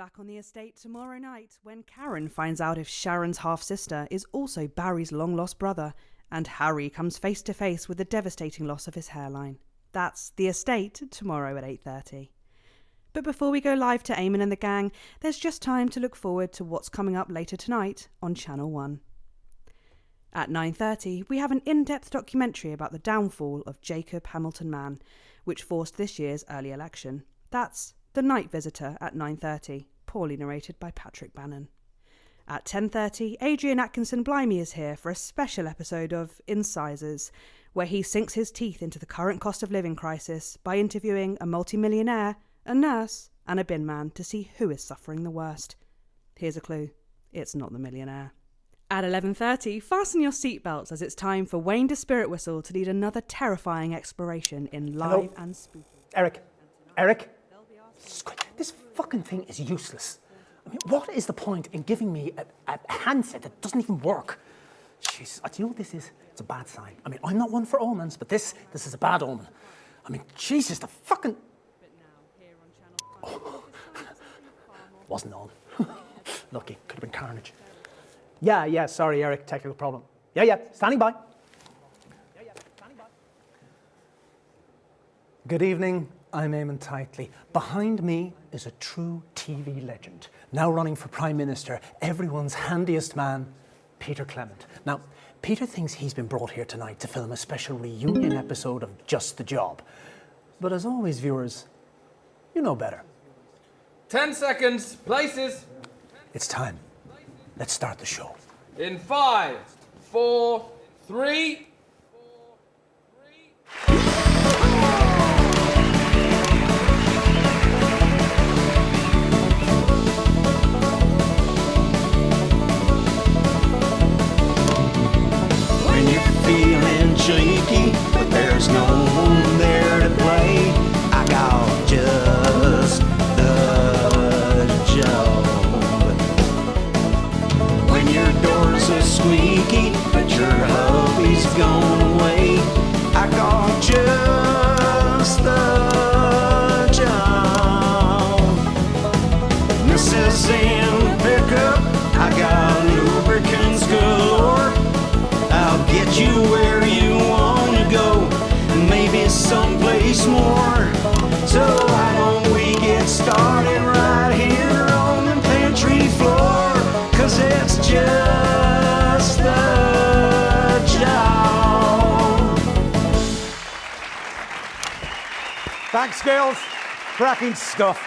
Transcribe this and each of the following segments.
back on the estate tomorrow night when Karen finds out if Sharon's half-sister is also Barry's long-lost brother, and Harry comes face to face with the devastating loss of his hairline. That's The Estate tomorrow at 8:30. But before we go live to Eamon and the gang, there's just time to look forward to what's coming up later tonight on Channel 1. At 9:30, we have an in-depth documentary about the downfall of Jacob Hamilton Mann, which forced this year's early election. That's The Night Visitor at 9:30, poorly narrated by Patrick Bannon. At 10:30, Adrian Atkinson Blimey is here for a special episode of Incisors, where he sinks his teeth into the current cost of living crisis by interviewing a multimillionaire, a nurse, and a bin man to see who is suffering the worst. Here's a clue. It's not the millionaire. At 11:30, fasten your seatbelts as it's time for Wayne de Spirit Whistle to lead another terrifying exploration in live and spooky. Eric? This fucking thing is useless. I mean, what is the point in giving me a handset that doesn't even work? Jeez, do you know what this is? It's a bad sign. I mean, I'm not one for omens, but this is a bad omen. I mean, Jesus, the fucking... Oh. Wasn't on. Lucky, could have been carnage. Yeah, sorry, Eric, technical problem. Yeah, standing by. Good evening, I'm Eamon Titley. Behind me is a true TV legend, now running for Prime Minister, everyone's handiest man, Peter Clement. Now, Peter thinks he's been brought here tonight to film a special reunion episode of Just the Job. But as always, viewers, you know better. 10 seconds, places. It's time. Let's start the show. In 5, 4, 3... When you're feeling shaky, but there's no one there to play, I got just the job. When your doors are squeaky, but your hubby's gone away, I got just the job. Mrs. in pickup, I got lubricants galore. I'll get you where you want to go, maybe someplace more. So why don't we get started right here on the pantry floor? 'Cause it's just the job. Thanks, girls. Cracking stuff.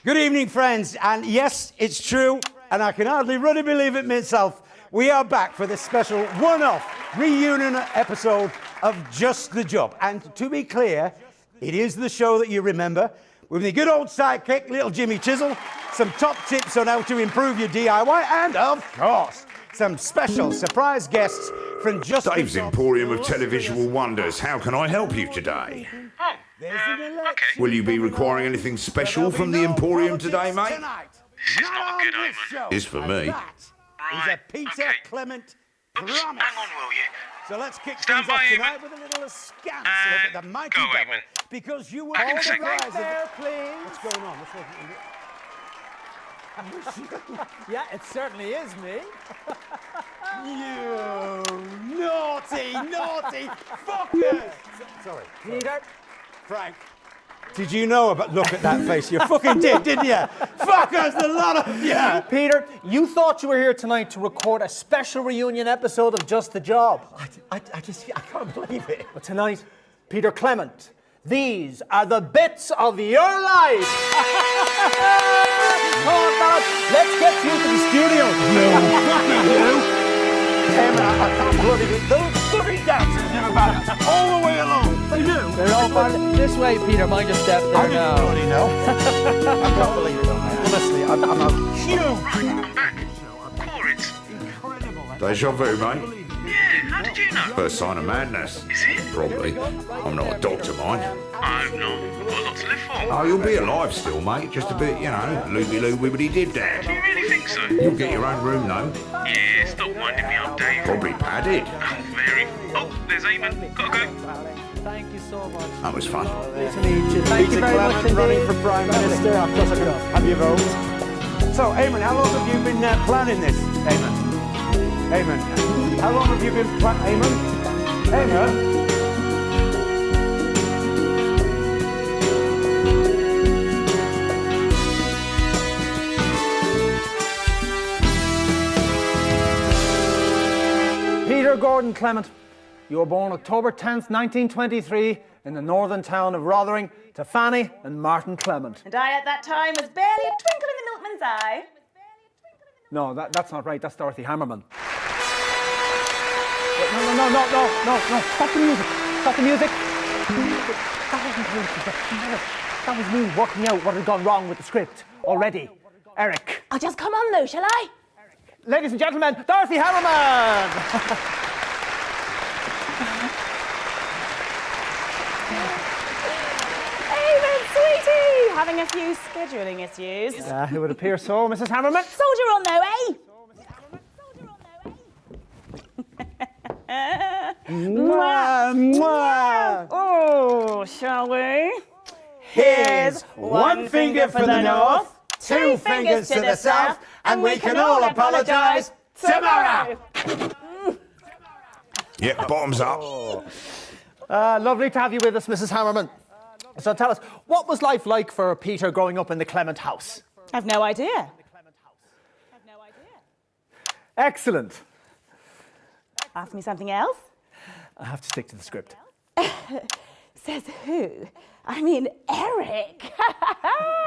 Good evening, friends. And yes, it's true, and I can hardly really believe it myself. We are back for this special one-off reunion episode of Just the Job. And to be clear, it is the show that you remember, with the good old sidekick, little Jimmy Chisel, some top tips on how to improve your DIY, and of course, some special surprise guests from Just Dave's the Job. Emporium of Televisual Wonders. How can I help you today? Will you be requiring anything special from the Emporium today, mate? This is not a good omen. It's for me. Is a Peter Clement promise. Hang on, will you? So let's kick Stand things off by, tonight Eamon. with a little askance look at the mighty go, devil. Eamon. Because you were Back in all a the second. rise of There, please. What's going on? Yeah, it certainly is me. You naughty fuckers! Sorry. Peter. Frank. Did you know about... Look at that face. You fucking did, didn't you? Fuckers, the lot of... Yeah. Peter, you thought you were here tonight to record a special reunion episode of Just the Job. I can't believe it. But tonight, Peter Clement, these are the bits of your life. Come on, fellas, let's get you to the studio. I can't bloody believe those bloody dancers are about all the way along. They do. They're all part of this way, Peter. Mind your step there now. Bloody no. I can't believe it. Honestly, I'm a huge... I'm back. Core, it's... Deja vu, mate. Yeah, how did you know? First sign of madness. Is it? Probably. I'm not a doctor, mind. I hope not. I've got a lot to live for. Oh, you'll be alive still, mate. Just a bit, you know, loopy-loo, wibbity-did Do that. you really think so? You'll get your own room, though. Yeah, stop winding me up, Dave. Probably padded. Oh, very... Oh, there's Eamon. Gotta go. Thank you so much. That was fun. Nice to meet you. Thank you Peter very much Clement indeed. running for Prime Minister. Of course I could have your vote. So, Eamon, how long have you been planning this? Eamon, how long have you been planning? Eamon? Peter Gordon Clement, you were born October 10th, 1923, in the northern town of Rotherham to Fanny and Martin Clement. And I, at that time, was barely a twinkle in the milkman's eye. No, that's not right. That's Dorothy Hammerman. No. Stop the music. Stop the music. That wasn't Dorothy. That was me working out what had gone wrong with the script already. Eric. I'll just come on, though, shall I? Ladies and gentlemen, Dorothy Hammerman! Eamon, sweetie! Having a few scheduling issues. It would appear so, Mrs. Hammerman. Soldier on, though, eh? Mwah, mwah. Oh, shall we? Here's one finger for the north, two fingers to the south, and we can all apologise tomorrow. Yeah, bottoms up. Lovely to have you with us, Mrs. Hammerman. So tell us, what was life like for Peter growing up in the Clement house? I've no idea. Excellent. Ask me something else? I have to stick to the script. Says who? I mean, Eric.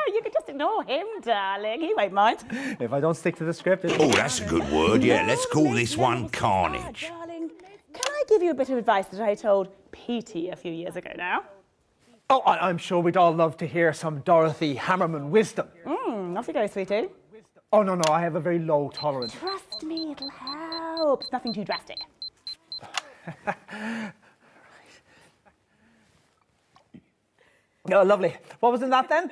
You could just ignore him, darling. He won't mind. If I don't stick to the script, Oh, that's a good word. Yeah, let's call this one Carnage. Darling, can I give you a bit of advice that I told Petey a few years ago now? Oh, I'm sure we'd all love to hear some Dorothy Hammerman wisdom. Off you go, sweetie. Oh, no, I have a very low tolerance. Trust me, it'll help. It's nothing too drastic. Oh, lovely. What was in that then?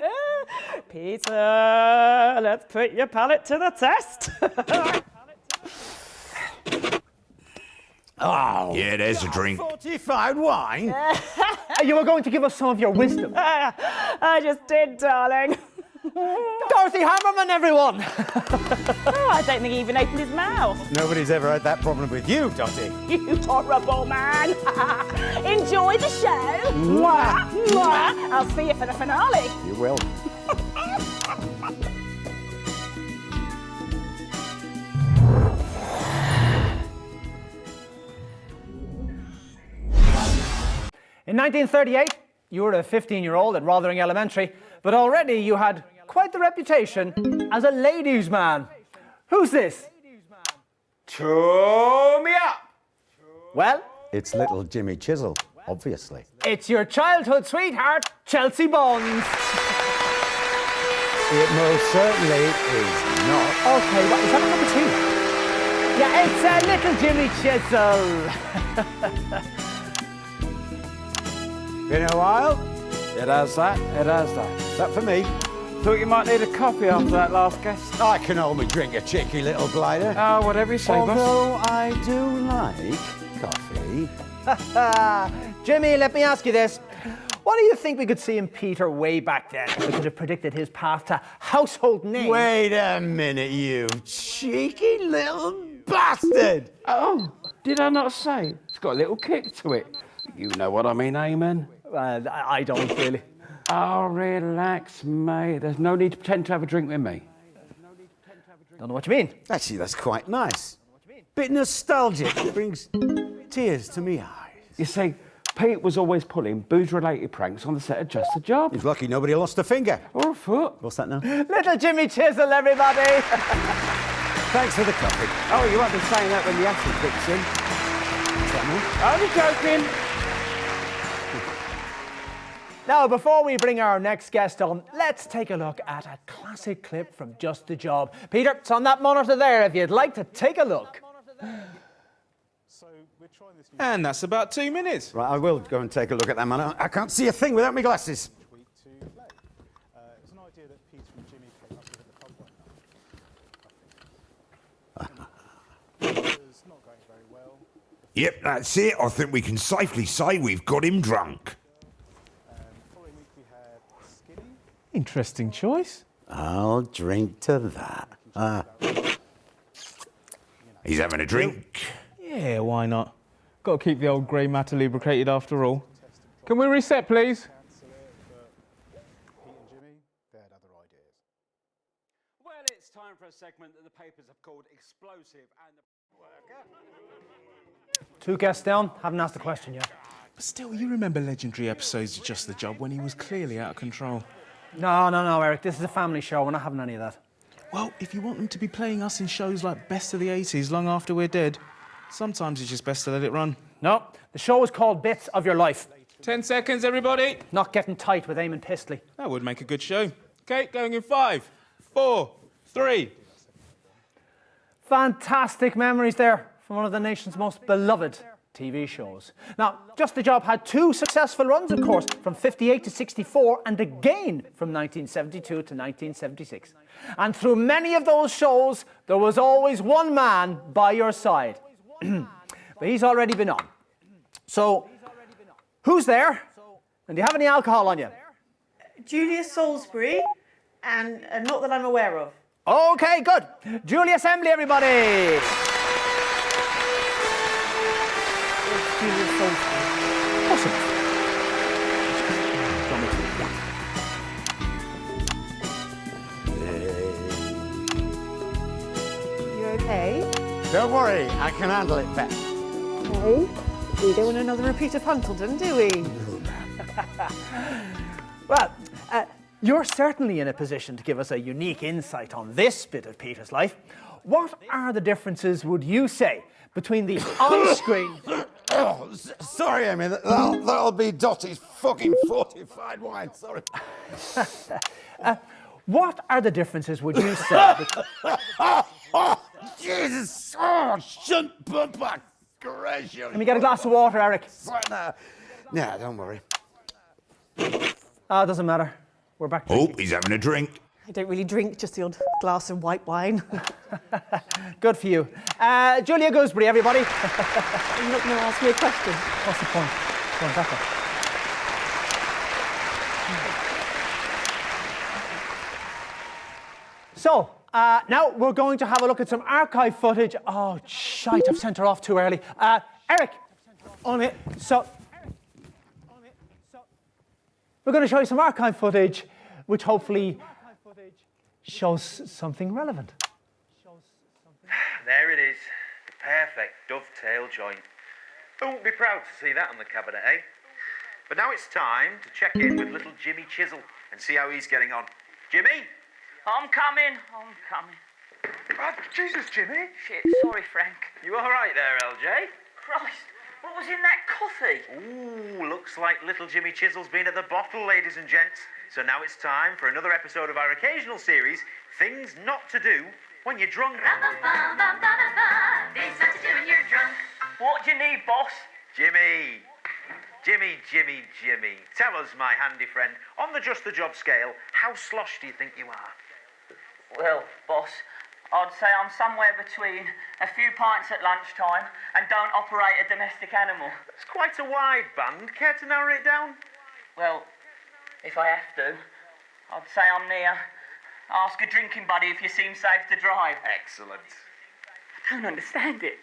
Peter, let's put your palate to the test. Oh, Yeah, there's a drink. fortified wine? You were going to give us some of your wisdom. I just did, darling. Dorothy Hammerman, everyone! Oh, I don't think he even opened his mouth. Nobody's ever had that problem with you, Dottie. You horrible man. Enjoy the show. Mwah, mwah. I'll see you for the finale. You will. In 1938, you were a 15-year-old at Rotherham Elementary, but already you had quite the reputation as a ladies' man. Who's this? Chew me up! Well, It's little Jimmy Chisel, obviously. it's your childhood sweetheart, Chelsea Bonds. It most certainly is not. Okay, what, is that a cup of tea? Yeah, it's little Jimmy Chisel. Been a while? It has that. It has that. Is that for me? Thought you might need a coffee after that last guest. I can only drink a cheeky little blighter. Oh, whatever you say, boss. Although I do like coffee. Jimmy, let me ask you this. What do you think we could see in Peter way back then? We could have predicted his path to household name. Wait a minute, you cheeky little bastard! Oh, did I not say? It's got a little kick to it. You know what I mean, Eamon? I don't really. Oh, relax, mate. There's no need to pretend to have a drink with me. Don't know what you mean. Actually, that's quite nice. Bit nostalgic. Brings tears to me eyes. You see, Pete was always pulling booze-related pranks on the set of Just a Job. He's lucky nobody lost a finger. Or a foot. What's that now? Little Jimmy Chisel, everybody. Thanks for the coffee. Oh, you won't be saying that when the acid kicks in. Only joking. Now, before we bring our next guest on, let's take a look at a classic clip from Just the Job. Peter, it's on that monitor there if you'd like to take a look. And that's about 2 minutes. Right, I will go and take a look at that, man. I can't see a thing without my glasses. Yep, that's it. I think we can safely say we've got him drunk. Interesting choice. I'll drink to that. He's having a drink. Yeah, why not? Got to keep the old grey matter lubricated after all. Can we reset, please? Well, it's time for a segment that the papers have called Explosive and the Worker. 2 guests down, haven't asked a question yet. Still, you remember legendary episodes of Just the Job when he was clearly out of control. No, Eric, this is a family show. We're not having any of that. Well, if you want them to be playing us in shows like Best of the 80s long after we're dead, sometimes it's just best to let it run. No, the show is called Bits of Your Life. 10 seconds, everybody. Not getting tight with Eamon Pistley. That would make a good show. Okay, going in 5, 4, 3. Fantastic memories there from one of the nation's most beloved TV shows. Now, Just the Job had 2 successful runs, of course, from 58 to 64 and again from 1972 to 1976. And through many of those shows, there was always one man by your side. But he's already been on. So, who's there? And do you have any alcohol on you? Julia Salisbury, and not that I'm aware of. Okay, good. Julia Assembly, everybody. Julia Salisbury. Awesome. You okay? Don't worry, I can handle it, Beth. Okay. We don't want another repeat of Huntleton, do we? Well, you're certainly in a position to give us a unique insight on this bit of Peter's life. What are the differences, would you say, between the on-screen... Sorry, Amy, that'll be Dottie's fucking fortified wine, sorry. What are the differences, would you say... Jesus! Oh, shouldn't put back. Gracious. Let me get a glass of water, Eric. No, don't worry. Doesn't matter. We're back to... Oh, he's having a drink. I don't really drink, just the odd glass of white wine. Good for you. Julia Gooseberry, everybody. Are you not going to ask me a question? What's the point? Go on, back up. So, now we're going to have a look at some archive footage. Oh, shite, I've sent her off too early. Eric, on it. So, we're going to show you some archive footage, which hopefully shows something relevant. There it is, the perfect dovetail joint. Who won't be proud to see that on the cabinet, eh? But now it's time to check in with little Jimmy Chisel and see how he's getting on. Jimmy? I'm coming. Oh, Jesus, Jimmy. Shit, sorry, Frank. You all right there, LJ? Christ, what was in that coffee? Ooh, looks like little Jimmy Chisel's been at the bottle, ladies and gents. So now it's time for another episode of our occasional series, Things Not to Do When You're Drunk. Things not to do when you're drunk. What do you need, boss? Jimmy. Tell us, my handy friend, on the Just the Job scale, how slosh do you think you are? Well, boss, I'd say I'm somewhere between a few pints at lunchtime and don't operate a domestic animal. It's quite a wide band. Care to narrow it down? Well, if I have to, I'd say I'm near. Ask a drinking buddy if you seem safe to drive. Excellent. I don't understand it.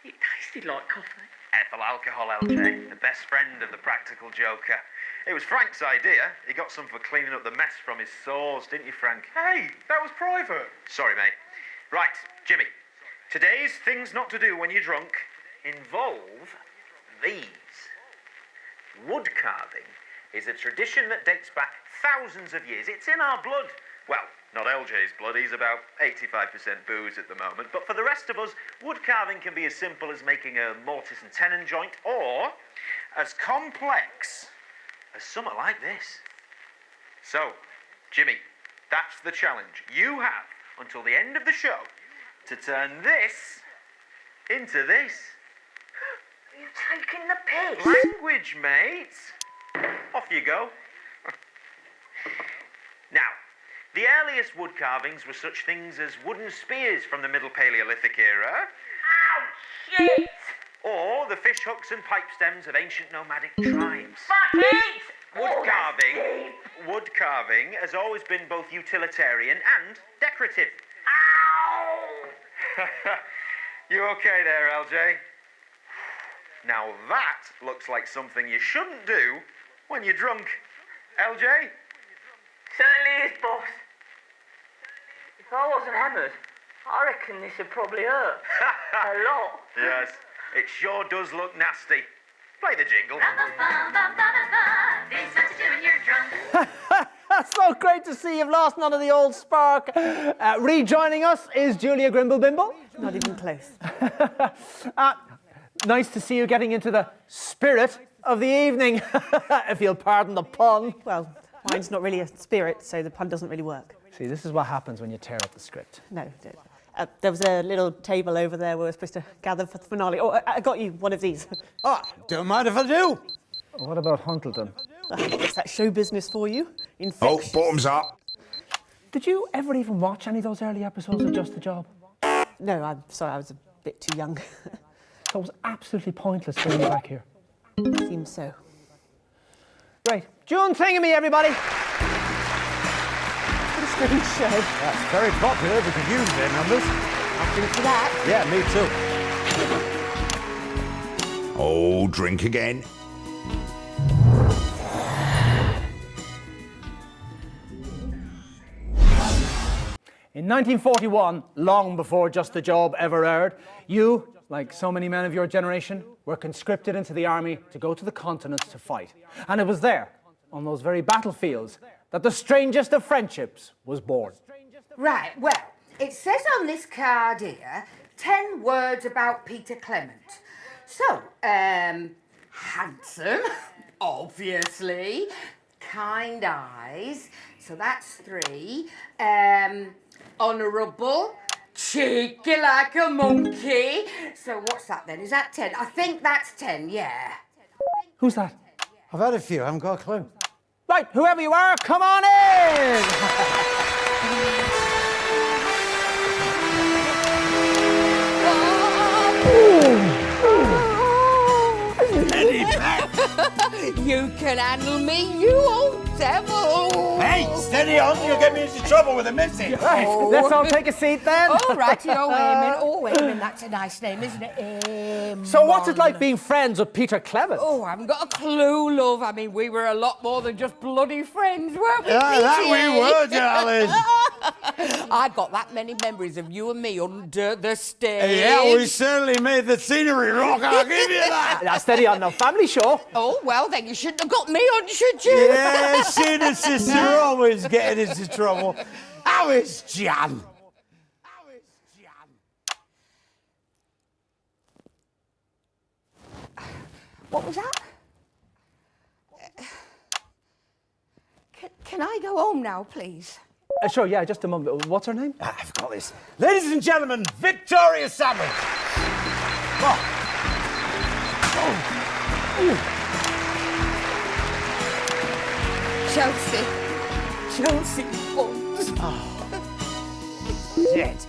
It tasted like coffee. Ethyl alcohol, LJ, the best friend of the practical joker. It was Frank's idea. He got some for cleaning up the mess from his sores, didn't you, Frank? Hey, that was private. Sorry, mate. Right, Jimmy. Today's things not to do when you're drunk involve these. Wood carving is a tradition that dates back thousands of years. It's in our blood. Well, not LJ's blood, he's about 85% booze at the moment. But for the rest of us, wood carving can be as simple as making a mortise and tenon joint, or as complex as something like this. So, Jimmy, that's the challenge. You have until the end of the show to turn this into this. You're taking the piss. Language, mate. Off you go. Now, the earliest wood carvings were such things as wooden spears from the Middle Paleolithic era. Ouch! Shit! Or the fish hooks and pipe stems of ancient nomadic tribes. Bucket! Wood carving has always been both utilitarian and decorative. Ow! You okay there, LJ? Now that looks like something you shouldn't do when you're drunk. LJ? Certainly is, boss. If I wasn't hammered, I reckon this would probably hurt. A lot. Yes, it sure does look nasty. Play the jingle. So great to see you've lost none of the old spark. Rejoining us is Julia Grimble-Bimble. Not even close. Nice to see you getting into the spirit of the evening, if you'll pardon the pun. Well, mine's not really a spirit, so the pun doesn't really work. See, this is what happens when you tear up the script. No, there was a little table over there where we're supposed to gather for the finale. Oh, I got you one of these. Oh, don't mind if I do. What about Huntleton? Is that show business for you? Oh, Infectious. bottoms up. Did you ever even watch any of those early episodes of Just the Job? No, I'm sorry, I was a bit too young. So it was absolutely pointless bringing you back here. Seems so. Right, June Thingamy, everybody. What a strange show. That's very popular. We could use their numbers. I'll drink for that. Yeah, me too. Oh, drink again. In 1941, long before Just the Job ever aired, you, like so many men of your generation, were conscripted into the army to go to the continent to fight. And it was there, on those very battlefields, that the strangest of friendships was born. Right, well, it says on this card here, 10 words about Peter Clement. So, handsome, obviously, kind eyes, so that's 3, honourable, cheeky like a monkey, so what's that then? Is that 10? I think that's 10, yeah. Who's that? I've had a few. I haven't got a clue. Right, whoever you are, come on in! You can handle me, you old devil! Hey, steady on. You'll get me into trouble with a missy. Right, let's all take a seat then. All righty, Eamon, that's a nice name, isn't it? So what's it like being friends with Peter Clement? Oh, I haven't got a clue, love. I mean, we were a lot more than just bloody friends, weren't we, Yeah, that we were, darling. I got that many memories of you and me under the stage. Yeah, we certainly made the scenery rock, I'll give you that. Now, steady on, no family show. Oh, well, then you shouldn't have got me on, should you? Yeah, she and sister always getting into trouble. How is Jan? What was that? Can I go home now, please? Sure, yeah, just a moment. What's her name? I've got this. Ladies and gentlemen, Victoria Savage. Oh. Chelsea Bonds. Oh. Shit.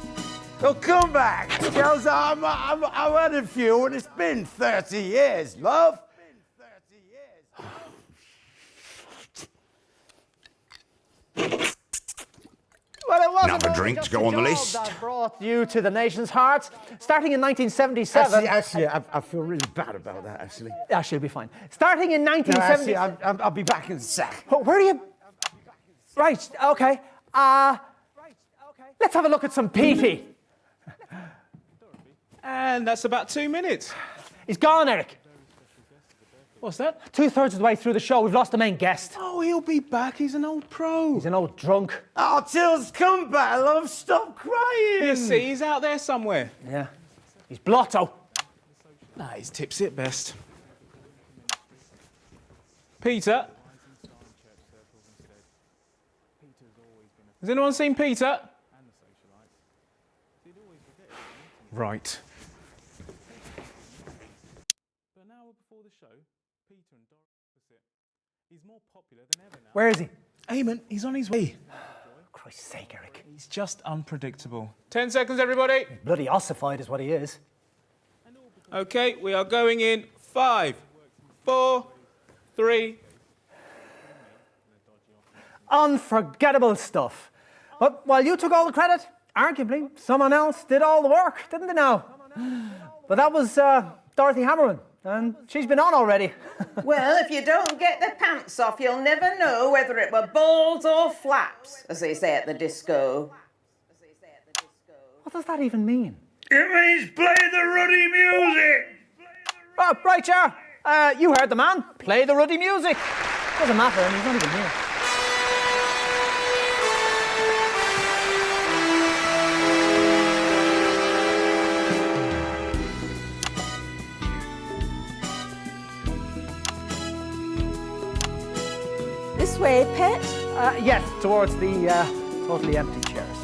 Well, come back. Chelsea, I've had a few and it's been 30 years, love. Well, it wasn't Another only drink to Just go the on the Job list. that brought you to the nation's hearts. Starting in 1977... Actually, I feel really bad about that, actually. Actually, it'll be fine. Starting in No, 1970... actually, I'll be back in a sec. Oh, where are you... Right, OK. Let's have a look at some Petey. And that's about 2 minutes. He's gone, Eric. What's that? 2/3 of the way through the show, we've lost the main guest. Oh, he'll be back. He's an old pro. He's an old drunk. Oh, Tills, come back, love. Stop crying. You see, he's out there somewhere. Yeah. He's blotto. Nah, he's tipsy at best. Peter? Has anyone seen Peter? Right. But now before the show, Peter and Doris opposite. He's more popular than ever now. Where is he? Eamon, he's on his way. Christ's sake, Eric. He's just unpredictable. 10 seconds, everybody. Bloody ossified is what he is. OK, we are going in 5, 4, 3... Unforgettable stuff. But while you took all the credit, arguably, someone else did all the work, didn't they now? But that was Dorothy Hammerman, and she's been on already. Well, if you don't get the pants off, you'll never know whether it were balls or flaps, as they say at the disco. What does that even mean? It means play the ruddy music. Oh, right, yeah. You heard the man. Play the ruddy music. Doesn't matter, and he's not even here. This way, Pet. Yes, towards the totally empty chairs.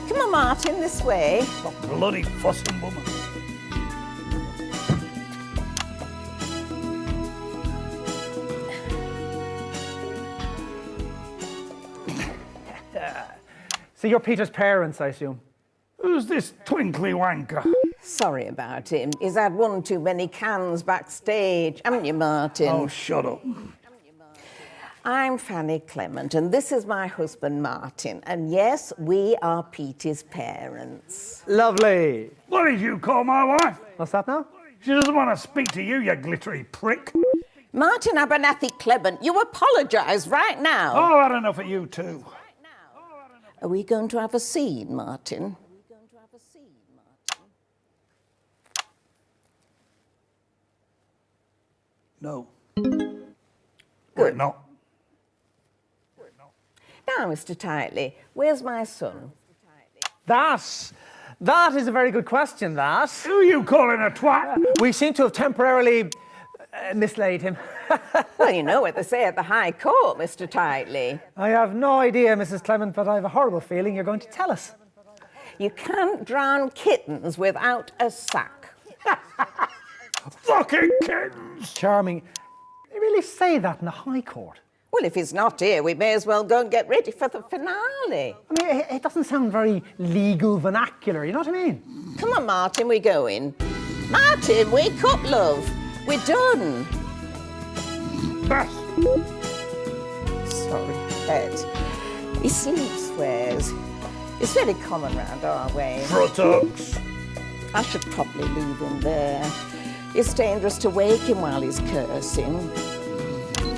Come on, Martin, this way. Stop bloody fussing, woman. So you're Peter's parents, I assume? Who's this twinkly wanker? Sorry about him. He's had one too many cans backstage, haven't you, Martin? Oh, shut up. I'm Fanny Clement, and this is my husband, Martin. And yes, we are Peter's parents. Lovely. What did you call my wife? What's that now? She doesn't want to speak to you, you glittery prick. Martin Abernathy Clement, you apologise right now. Oh, I've had enough of you too. Are we going to have a scene, Martin? No. Good. No. Now, Mr. Titley, where's my son? That is a very good question, that. Who are you calling a twat? We seem to have temporarily mislaid him. Well, you know what they say at the High Court, Mr. Titley. I have no idea, Mrs. Clement, but I have a horrible feeling you're going to tell us. You can't drown kittens without a sack. Fucking kittens! Charming. They really say that in the High Court? Well, if he's not here, we may as well go and get ready for the finale. I mean, it doesn't sound very legal vernacular, you know what I mean? Come on, Martin, we're going. Martin, wake up, love. We're done. Best. Sorry, Ed. He sleep swears. It's very common round our way. Fruttux. I should probably leave him there. It's dangerous to wake him while he's cursing.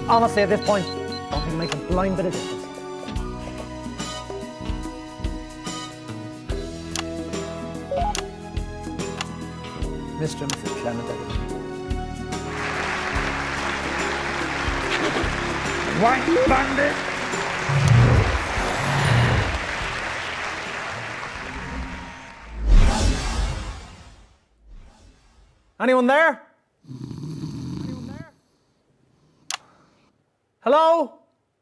Honestly, at this point, I don't think it makes a blind bit of difference. Mr. and Mrs. Clement. White bandit. Anyone there? Hello?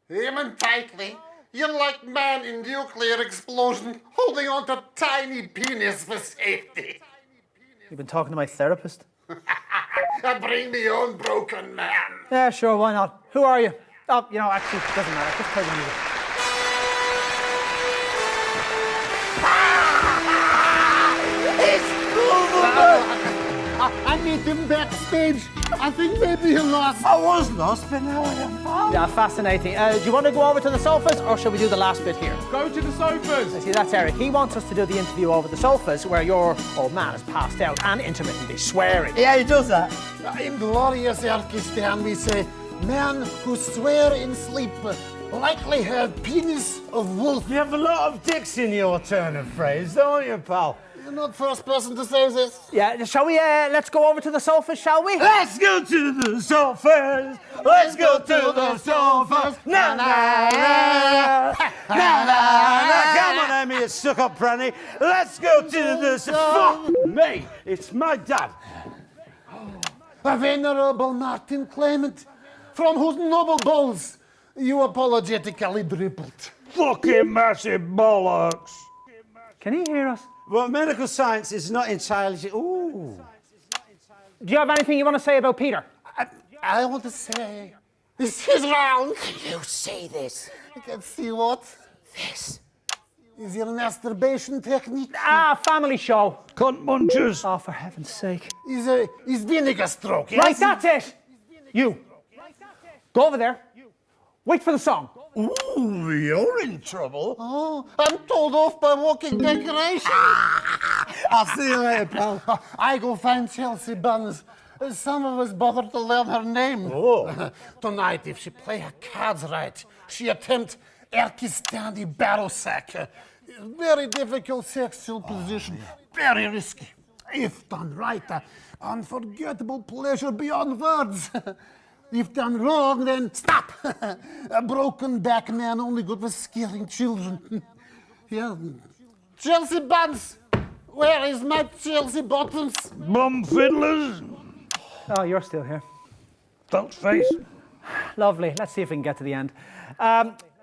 Aim in tightly. You're like man in nuclear explosion, holding on to tiny penis for safety. You've been talking to my therapist? Bring me on, broken man. Yeah, sure, why not? Who are you? Oh, you know, actually, it doesn't matter. Just play the music. I met him backstage. I think maybe he lost. I was lost, but now I am found. Yeah, fascinating. Do you want to go over to the sofas, or shall we do the last bit here? Go to the sofas. See, that's Eric. He wants us to do the interview over the sofas, where your old man is passed out and intermittently swearing. Yeah, he does that. In glorious Erkistan, we say, men who swear in sleep likely have penis of wolf. You have a lot of dicks in your turn of phrase, don't you, pal? You're not first person to say this. Yeah, shall we, let's go over to the sofas, shall we? Let's go to the sofas. Let's go to the sofas. Na na na. Na na na. Come on, Emmy, you stuck-up pranny. Let's go to the sofas. Fuck me, it's my dad. A venerable Martin Clement, from whose noble balls you apologetically dribbled. Fucking massive bollocks. Can he hear us? Well, medical science is not entirely... Ooh. Do you have anything you want to say about Peter? I want to say, this is round. You see this? I can see what? This. Is your masturbation technique? Family show. Cunt munchers. Oh, for heaven's sake. Is vinegar stroke, yes? Right, that's it. You. Go over there. Wait for the song. Ooh, you're in trouble. Oh, I'm told off by walking decoration. I'll see you later, pal. I go find Chelsea Buns. Some of us bother to learn her name. Oh. Tonight, if she play her cards right, she attempt Erkistani barrel sack. Very difficult sexual position. Very risky. If done right, unforgettable pleasure beyond words. If done wrong, then stop. A broken back man only good for scaring children. Yeah. Chelsea Buns, where is my Chelsea Bottoms? Bum fiddlers. Oh, you're still here. False face. Lovely. Let's see if we can get to the end.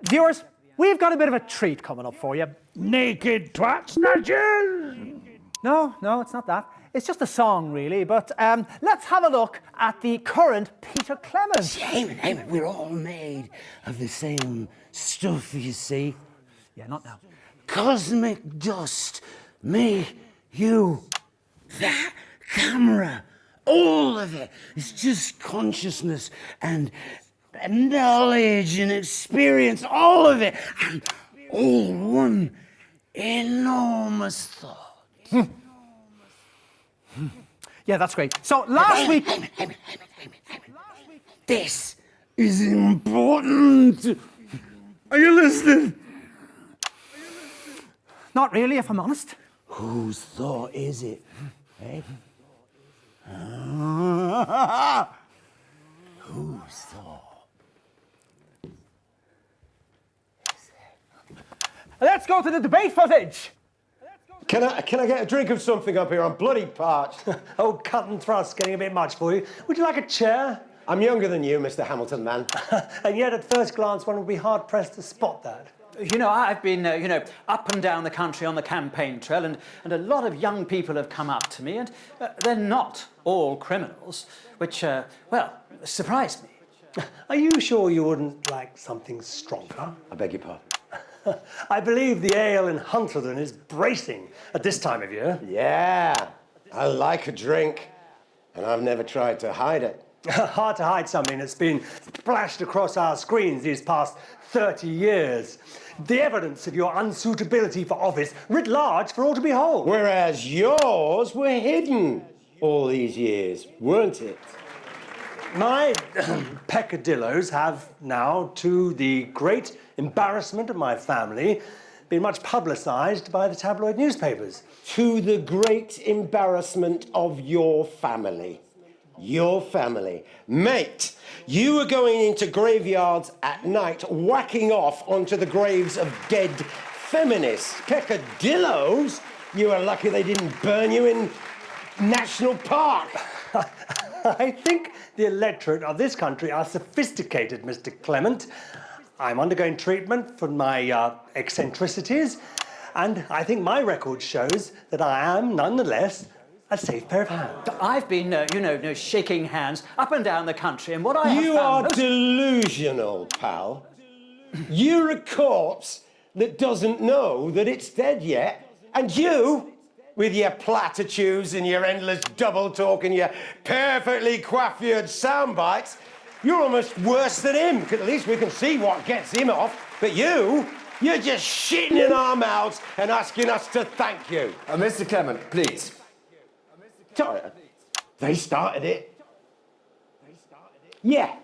Viewers, we've got a bit of a treat coming up for you. Naked twat snatchers. No, it's not that. It's just a song, really. But let's have a look at the current Peter Clement. Eamon, we're all made of the same stuff, you see. Yeah, not now. Cosmic dust. Me, you, that camera. All of it. It's just consciousness and knowledge and experience. All of it. And all one enormous thought. Yeah, that's great. So last week... Eamon. This is important. Are you listening? Not really, if I'm honest. Whose thought is it? Eh? Whose thought? Let's go to the debate footage. Can I get a drink of something up here? I'm bloody parched. Oh, cut and thrust getting a bit much for you. Would you like a chair? I'm younger than you, Mr. Hamilton, man. And yet, at first glance, one would be hard-pressed to spot that. You know, I've been, up and down the country on the campaign trail, and a lot of young people have come up to me, and they're not all criminals, which, surprised me. Are you sure you wouldn't like something stronger? I beg your pardon. I believe the ale in Hunterdon is bracing at this time of year. Yeah, I like a drink, and I've never tried to hide it. Hard to hide something that's been splashed across our screens these past 30 years. The evidence of your unsuitability for office writ large for all to behold. Whereas yours were hidden all these years, weren't it? My peccadillos have now, to the great embarrassment of my family, been much publicised by the tabloid newspapers. To the great embarrassment of your family. Your family. Mate, you were going into graveyards at night, whacking off onto the graves of dead feminists. Peccadillos? You were lucky they didn't burn you in National Park. I think the electorate of this country are sophisticated, Mr. Clement. I'm undergoing treatment for my eccentricities, and I think my record shows that I am, nonetheless, a safe pair of hands. I've been, shaking hands up and down the country, and what I have You found... are delusional, pal. You're a corpse that doesn't know that it's dead yet. And you, with your platitudes and your endless double talk and your perfectly coiffured sound bites, you're almost worse than him, because at least we can see what gets him off. But you're just shitting in our mouths and asking us to thank you. Mr. Clement, please. Sorry, they started it. Yeah,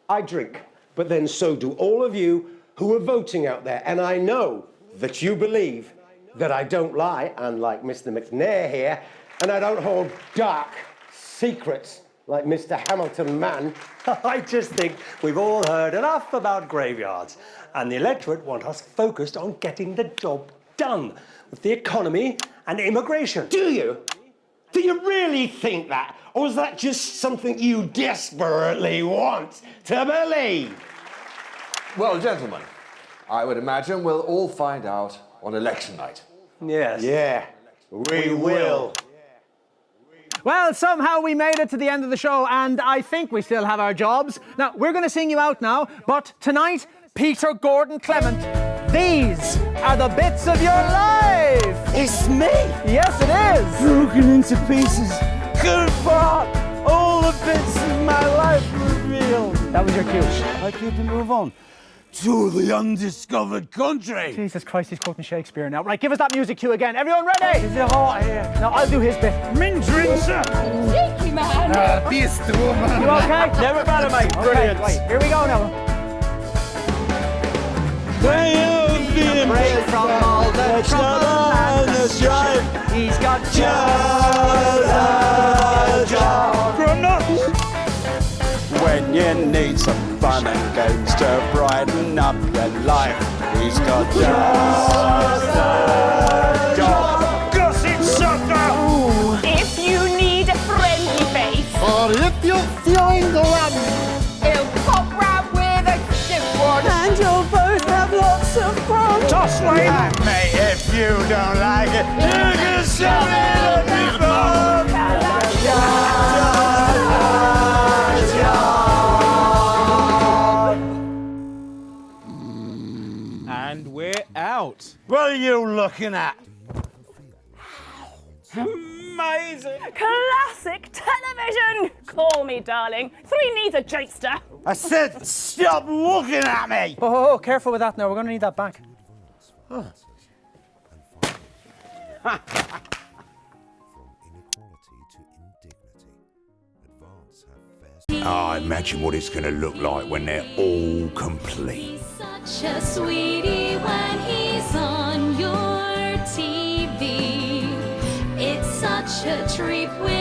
I drink, but then so do all of you who are voting out there. And I know that you believe that I don't lie, unlike Mr. McNair here, and I don't hold dark secrets like Mr. Hamilton man. I just think we've all heard enough about graveyards, and the electorate want us focused on getting the job done with the economy and immigration. Do you? Do you really think that? Or is that just something you desperately want to believe? Well, gentlemen, I would imagine we'll all find out on election night. Yes. Yeah, we will. Well, somehow we made it to the end of the show, and I think we still have our jobs. Now, we're going to sing you out now, but tonight, Peter Gordon Clement, these are the bits of your life. It's me. Yes, it is. Broken into pieces. Goodbye. All the bits of my life revealed. That was your cue. I keep to move on to the undiscovered country. Jesus Christ, he's quoting Shakespeare now. Right, give us that music cue again. Everyone ready? Is it hot here? No, I'll do his bit. Mint rinser. Cheeky man. Beast woman. You okay? Never better, mate. Okay, Brilliant. right, here we go now. Break from all the trouble and the strife. He's got just a job. When you need some fun and games to brighten up your life, he's got just a job. Gossip sucker. If you need a friendly face, Or if you're feeling glum, He'll pop round with a stiff one. And you'll both have lots of fun. Toss lane. And mate, if you don't like it, you can shove it before. And we're out. What are you looking at? Amazing! classic television. Call me darling. Three needs a jokester. I said stop looking at me! Oh, careful with that now. We're going to need that back. I imagine what it's going to look like when they're all complete. Such a sweetie when he's on your TV. It's such a treat when